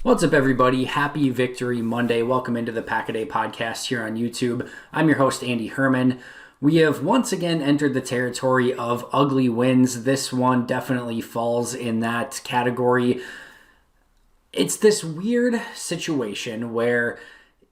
What's up, everybody? Happy Victory Monday. Welcome into the Pack-A-Day podcast here on YouTube. I'm your host, Andy Herman. We have once again entered the territory of ugly wins. This one definitely falls in that category. It's this weird situation where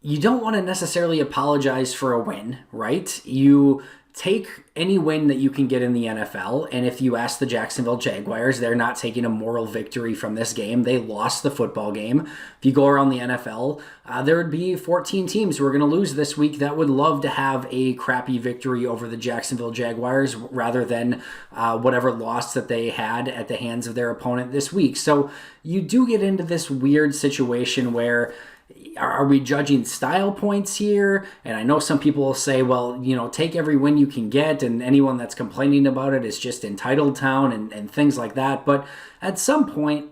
you don't want to necessarily apologize for a win, right? You take any win that you can get in the NFL, and if you ask the Jacksonville Jaguars, they're not taking a moral victory from this game. They lost the football game. If you go around the NFL, there would be 14 teams who are going to lose this week that would love to have a crappy victory over the Jacksonville Jaguars rather than whatever loss that they had at the hands of their opponent this week. So you do get into this weird situation where are we judging style points here? And I know some people will say, well, take every win you can get, and anyone that's complaining about it is just entitled town and things like that. But at some point,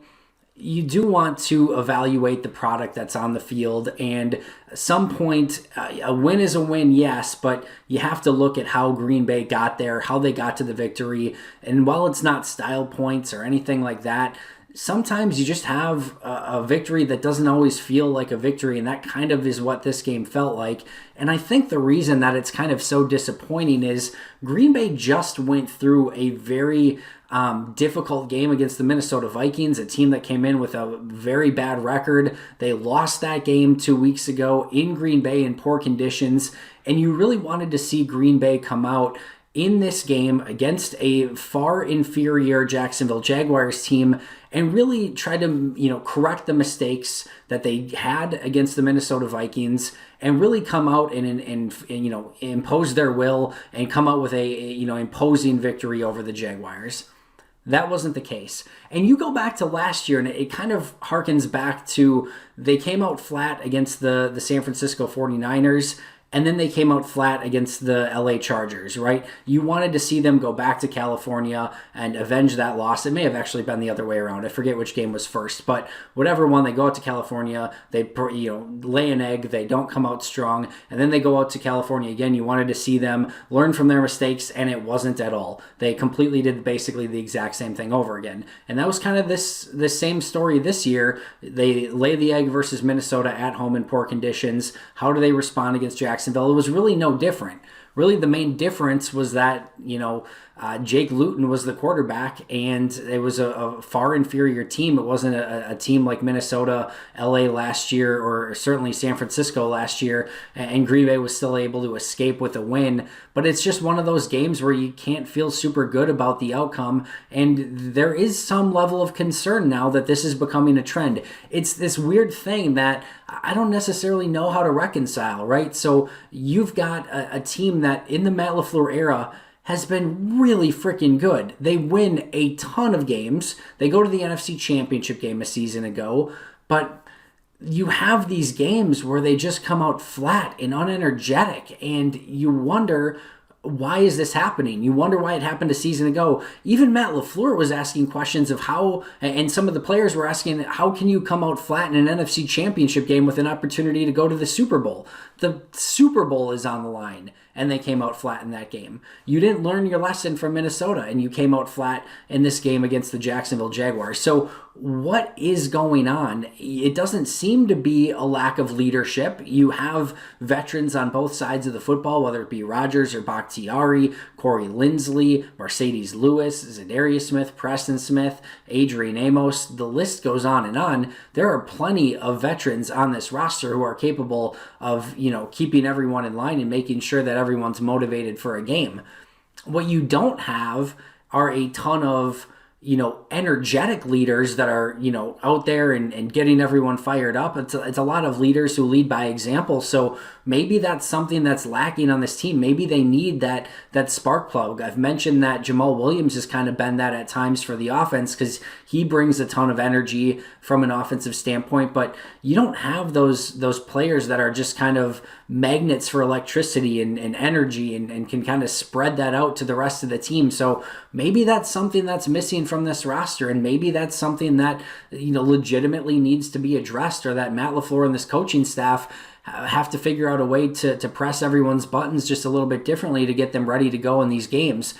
you do want to evaluate the product that's on the field, and at some point, a win is a win, yes, but you have to look at how Green Bay got there, how they got to the victory, and while it's not style points or anything like that, sometimes you just have a victory that doesn't always feel like a victory, and that kind of is what this game felt like. And I think the reason that it's kind of so disappointing is Green Bay just went through a very difficult game against the Minnesota Vikings, a team that came in with a very bad record. They lost that game 2 weeks ago in Green Bay in poor conditions, and you really wanted to see Green Bay come out in this game against a far inferior Jacksonville Jaguars team and really try to, correct the mistakes that they had against the Minnesota Vikings and really come out and impose their will and come out with a imposing victory over the Jaguars. That wasn't the case. And you go back to last year, and it kind of harkens back to they came out flat against the San Francisco 49ers, and then they came out flat against the LA Chargers, right? You wanted to see them go back to California and avenge that loss. It may have actually been the other way around. I forget which game was first, but whatever one, they go out to California, they lay an egg, they don't come out strong, and then they go out to California again. You wanted to see them learn from their mistakes, and it wasn't at all. They completely did basically the exact same thing over again. And that was kind of this same story this year. They lay the egg versus Minnesota at home in poor conditions. How do they respond against Jacksonville? It was really no different. Really, the main difference was that, Jake Luton was the quarterback, and it was a far inferior team. It wasn't a team like Minnesota, LA last year, or certainly San Francisco last year, and Green Bay was still able to escape with a win. But it's just one of those games where you can't feel super good about the outcome, and there is some level of concern now that this is becoming a trend. It's this weird thing that I don't necessarily know how to reconcile, right? So you've got a team that in the Matt LaFleur era has been really freaking good. They win a ton of games. They go to the NFC Championship game a season ago, but you have these games where they just come out flat and unenergetic, and you wonder, why is this happening? You wonder why it happened a season ago. Even Matt LaFleur was asking questions of how, and some of the players were asking, how can you come out flat in an NFC Championship game with an opportunity to go to the Super Bowl? The Super Bowl is on the line, and they came out flat in that game. You didn't learn your lesson from Minnesota, and you came out flat in this game against the Jacksonville Jaguars. So what is going on? It doesn't seem to be a lack of leadership. You have veterans on both sides of the football, whether it be Rodgers or Bakhtiari, Corey Linsley, Mercedes Lewis, Zadarius Smith, Preston Smith, Adrian Amos. The list goes on and on. There are plenty of veterans on this roster who are capable of, keeping everyone in line and making sure that everyone's motivated for a game. What you don't have are a ton of energetic leaders that are, out there and getting everyone fired up. It's a lot of leaders who lead by example. So maybe that's something that's lacking on this team. Maybe they need that spark plug. I've mentioned that Jamal Williams has kind of been that at times for the offense because he brings a ton of energy from an offensive standpoint, but you don't have those players that are just kind of magnets for electricity and energy and can kind of spread that out to the rest of the team. So maybe that's something that's missing from this roster, and maybe that's something that legitimately needs to be addressed, or that Matt LaFleur and this coaching staff have to figure out a way to press everyone's buttons just a little bit differently to get them ready to go in these games.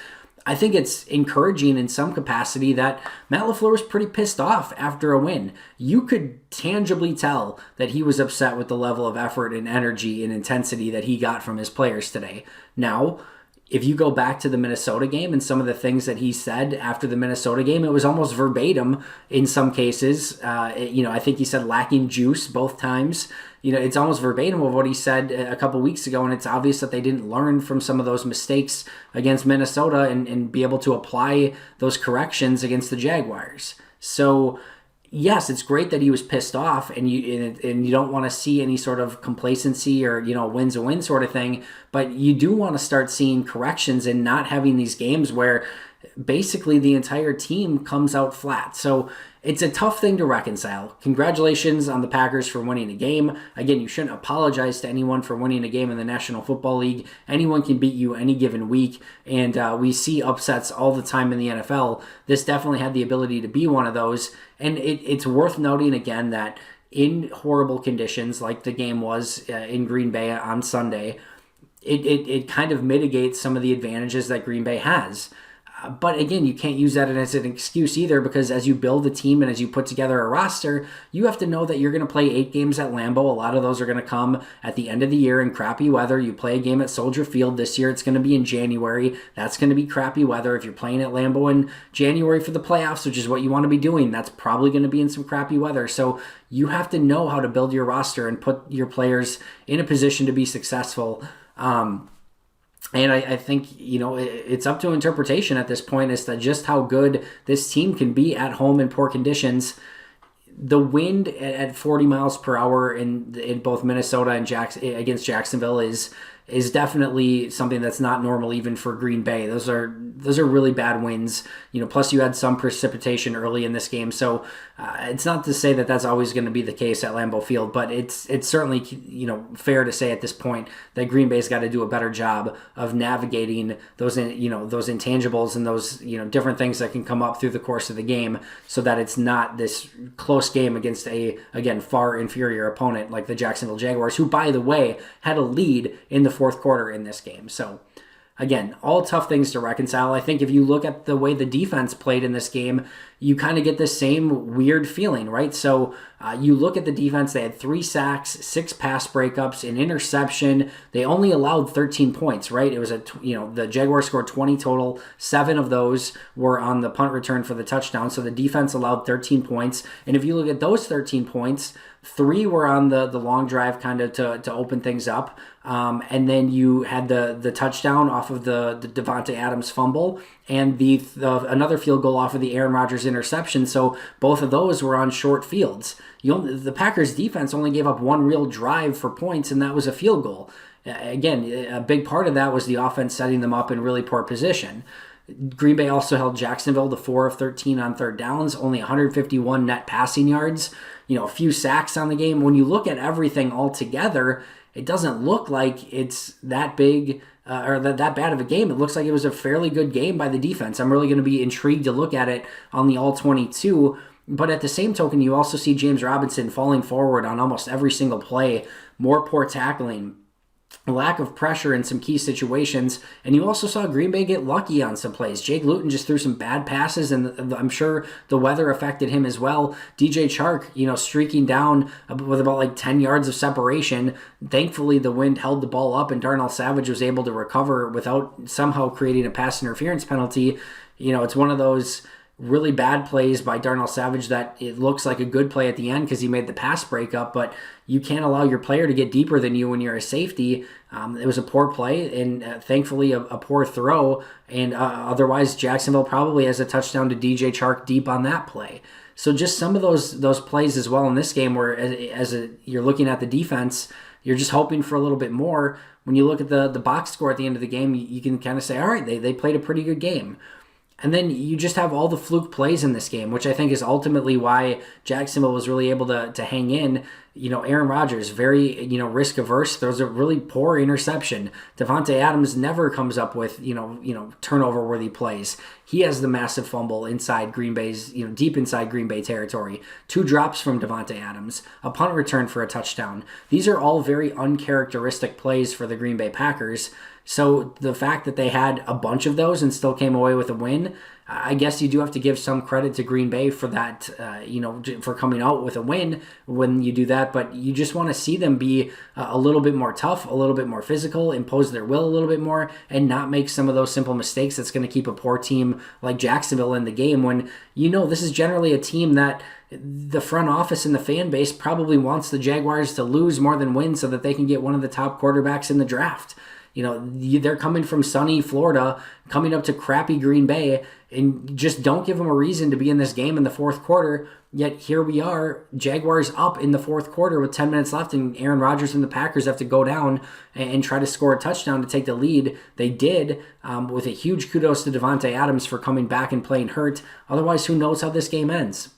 I think it's encouraging in some capacity that Matt LaFleur was pretty pissed off after a win. You could tangibly tell that he was upset with the level of effort and energy and intensity that he got from his players today. Now, if you go back to the Minnesota game and some of the things that he said after the Minnesota game, it was almost verbatim in some cases. I think he said lacking juice both times. It's almost verbatim of what he said a couple weeks ago, and it's obvious that they didn't learn from some of those mistakes against Minnesota and be able to apply those corrections against the Jaguars. So, yes, it's great that he was pissed off, and you don't want to see any sort of complacency or win's a win sort of thing, but you do want to start seeing corrections and not having these games where basically the entire team comes out flat. So it's a tough thing to reconcile. Congratulations on the Packers for winning a game. Again, you shouldn't apologize to anyone for winning a game in the National Football League. Anyone can beat you any given week, and we see upsets all the time in the NFL. This definitely had the ability to be one of those, and it's worth noting again that in horrible conditions like the game was in Green Bay on Sunday, it kind of mitigates some of the advantages that Green Bay has. But again, you can't use that as an excuse either, because as you build a team and as you put together a roster, you have to know that you're going to play 8 games at Lambeau. A lot of those are going to come at the end of the year in crappy weather. You play a game at Soldier Field this year. It's going to be in January. That's going to be crappy weather. If you're playing at Lambeau in January for the playoffs, which is what you want to be doing, that's probably going to be in some crappy weather. So you have to know how to build your roster and put your players in a position to be successful. And I think, it's up to interpretation at this point as to just how good this team can be at home in poor conditions. The wind at 40 miles per hour in both Minnesota and against Jacksonville is definitely something that's not normal even for Green Bay. Those are really bad winds. Plus you had some precipitation early in this game, so it's not to say that that's always going to be the case at Lambeau Field, but it's certainly fair to say at this point that Green Bay's got to do a better job of navigating those those intangibles and those different things that can come up through the course of the game, so that it's not this close game against a far inferior opponent like the Jacksonville Jaguars, who by the way had a lead in the fourth quarter in this game. So again, all tough things to reconcile. I think if you look at the way the defense played in this game, you kind of get the same weird feeling, right? So you look at the defense, they had 3 sacks, 6 pass breakups, an interception. They only allowed 13 points, right? It was the Jaguars scored 20 total. 7 of those were on the punt return for the touchdown. So the defense allowed 13 points. And if you look at those 13 points, 3 were on the long drive kind of to open things up. And then you had the touchdown off of the Davante Adams fumble and the another field goal off of the Aaron Rodgers interception. So both of those were on short fields. The Packers defense only gave up 1 real drive for points, and that was a field goal. Again, a big part of that was the offense setting them up in really poor position. Green Bay also held Jacksonville to 4 of 13 on third downs, only 151 net passing yards, a few sacks on the game. When you look at everything all together, it doesn't look like it's that big or that bad of a game. It looks like it was a fairly good game by the defense. I'm really going to be intrigued to look at it on the All-22. But at the same token, you also see James Robinson falling forward on almost every single play, more poor tackling, lack of pressure in some key situations, and you also saw Green Bay get lucky on some plays. Jake Luton just threw some bad passes, and I'm sure the weather affected him as well. DJ Chark, streaking down with about 10 yards of separation. Thankfully, the wind held the ball up, and Darnell Savage was able to recover without somehow creating a pass interference penalty. It's one of those really bad plays by Darnell Savage that it looks like a good play at the end because he made the pass breakup, but you can't allow your player to get deeper than you when you're a safety. It was a poor play and thankfully a poor throw, and otherwise Jacksonville probably has a touchdown to DJ Chark deep on that play. So just some of those plays as well in this game where you're looking at the defense, you're just hoping for a little bit more. When you look at the box score at the end of the game, you can kind of say, all right, they played a pretty good game. And then you just have all the fluke plays in this game, which I think is ultimately why Jacksonville was really able to hang in. Aaron Rodgers, very, risk averse, throws a really poor interception. Davante Adams never comes up with, turnover worthy plays. He has the massive fumble inside Green Bay's, deep inside Green Bay territory. 2 drops from Davante Adams, a punt return for a touchdown. These are all very uncharacteristic plays for the Green Bay Packers. So the fact that they had a bunch of those and still came away with a win, I guess you do have to give some credit to Green Bay for that, for coming out with a win when you do that. But you just want to see them be a little bit more tough, a little bit more physical, impose their will a little bit more, and not make some of those simple mistakes that's going to keep a poor team like Jacksonville in the game when this is generally a team that the front office and the fan base probably wants the Jaguars to lose more than win so that they can get one of the top quarterbacks in the draft. They're coming from sunny Florida, coming up to crappy Green Bay, and just don't give them a reason to be in this game in the fourth quarter. Yet here we are, Jaguars up in the fourth quarter with 10 minutes left, and Aaron Rodgers and the Packers have to go down and try to score a touchdown to take the lead. They did, with a huge kudos to Davante Adams for coming back and playing hurt. Otherwise, who knows how this game ends?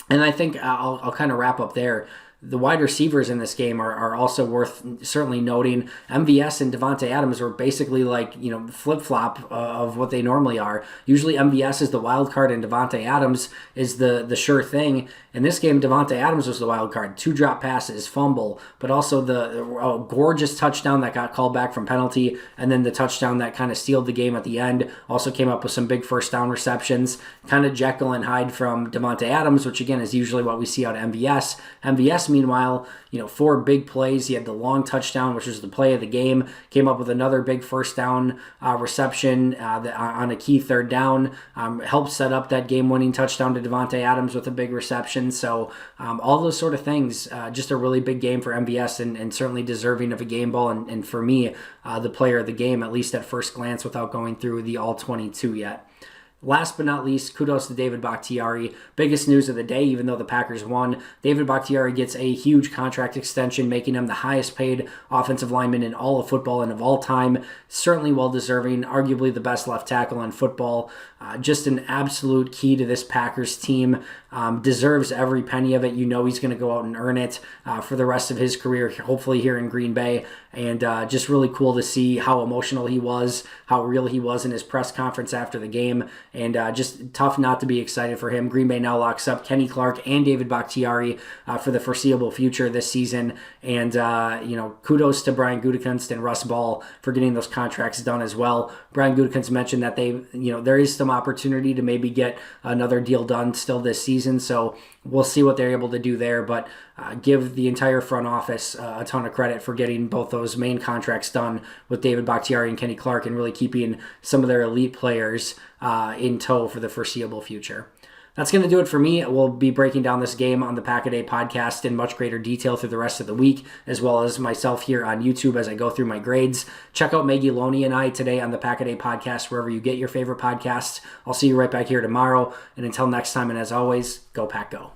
And I think I'll kind of wrap up there. The wide receivers in this game are also worth certainly noting. MVS and Davante Adams were basically like, flip-flop of what they normally are. Usually MVS is the wild card and Davante Adams is the sure thing. In this game, Davante Adams was the wild card. 2 drop passes, fumble, but also the gorgeous touchdown that got called back from penalty, and then the touchdown that kind of sealed the game at the end. Also came up with some big first down receptions. Kind of Jekyll and Hyde from Davante Adams, which again is usually what we see out of MVS. MVS, meanwhile, 4 big plays. He had the long touchdown, which was the play of the game. Came up with another big first down reception on a key third down. Helped set up that game-winning touchdown to Davante Adams with a big reception. So all those sort of things, just a really big game for MVS and certainly deserving of a game ball. And for me, the player of the game, at least at first glance, without going through the all 22 yet. Last but not least, kudos to David Bakhtiari. Biggest news of the day, even though the Packers won. David Bakhtiari gets a huge contract extension, making him the highest paid offensive lineman in all of football and of all time. Certainly well-deserving, arguably the best left tackle in football. Just an absolute key to this Packers team. Deserves every penny of it. He's going to go out and earn it for the rest of his career, hopefully here in Green Bay. And just really cool to see how emotional he was, how real he was in his press conference after the game. And just tough not to be excited for him. Green Bay now locks up Kenny Clark and David Bakhtiari for the foreseeable future this season. And, kudos to Brian Gutekunst and Russ Ball for getting those contracts done as well. Brian Gutekunst mentioned that there is some opportunity to maybe get another deal done still this season. So we'll see what they're able to do there. But give the entire front office a ton of credit for getting both those main contracts done with David Bakhtiari and Kenny Clark and really keeping some of their elite players in tow for the foreseeable future. That's going to do it for me. We'll be breaking down this game on the Pack-A-Day podcast in much greater detail through the rest of the week, as well as myself here on YouTube as I go through my grades. Check out Maggie Loney and I today on the Pack-A-Day podcast, wherever you get your favorite podcasts. I'll see you right back here tomorrow. And until next time, and as always, go Pack Go.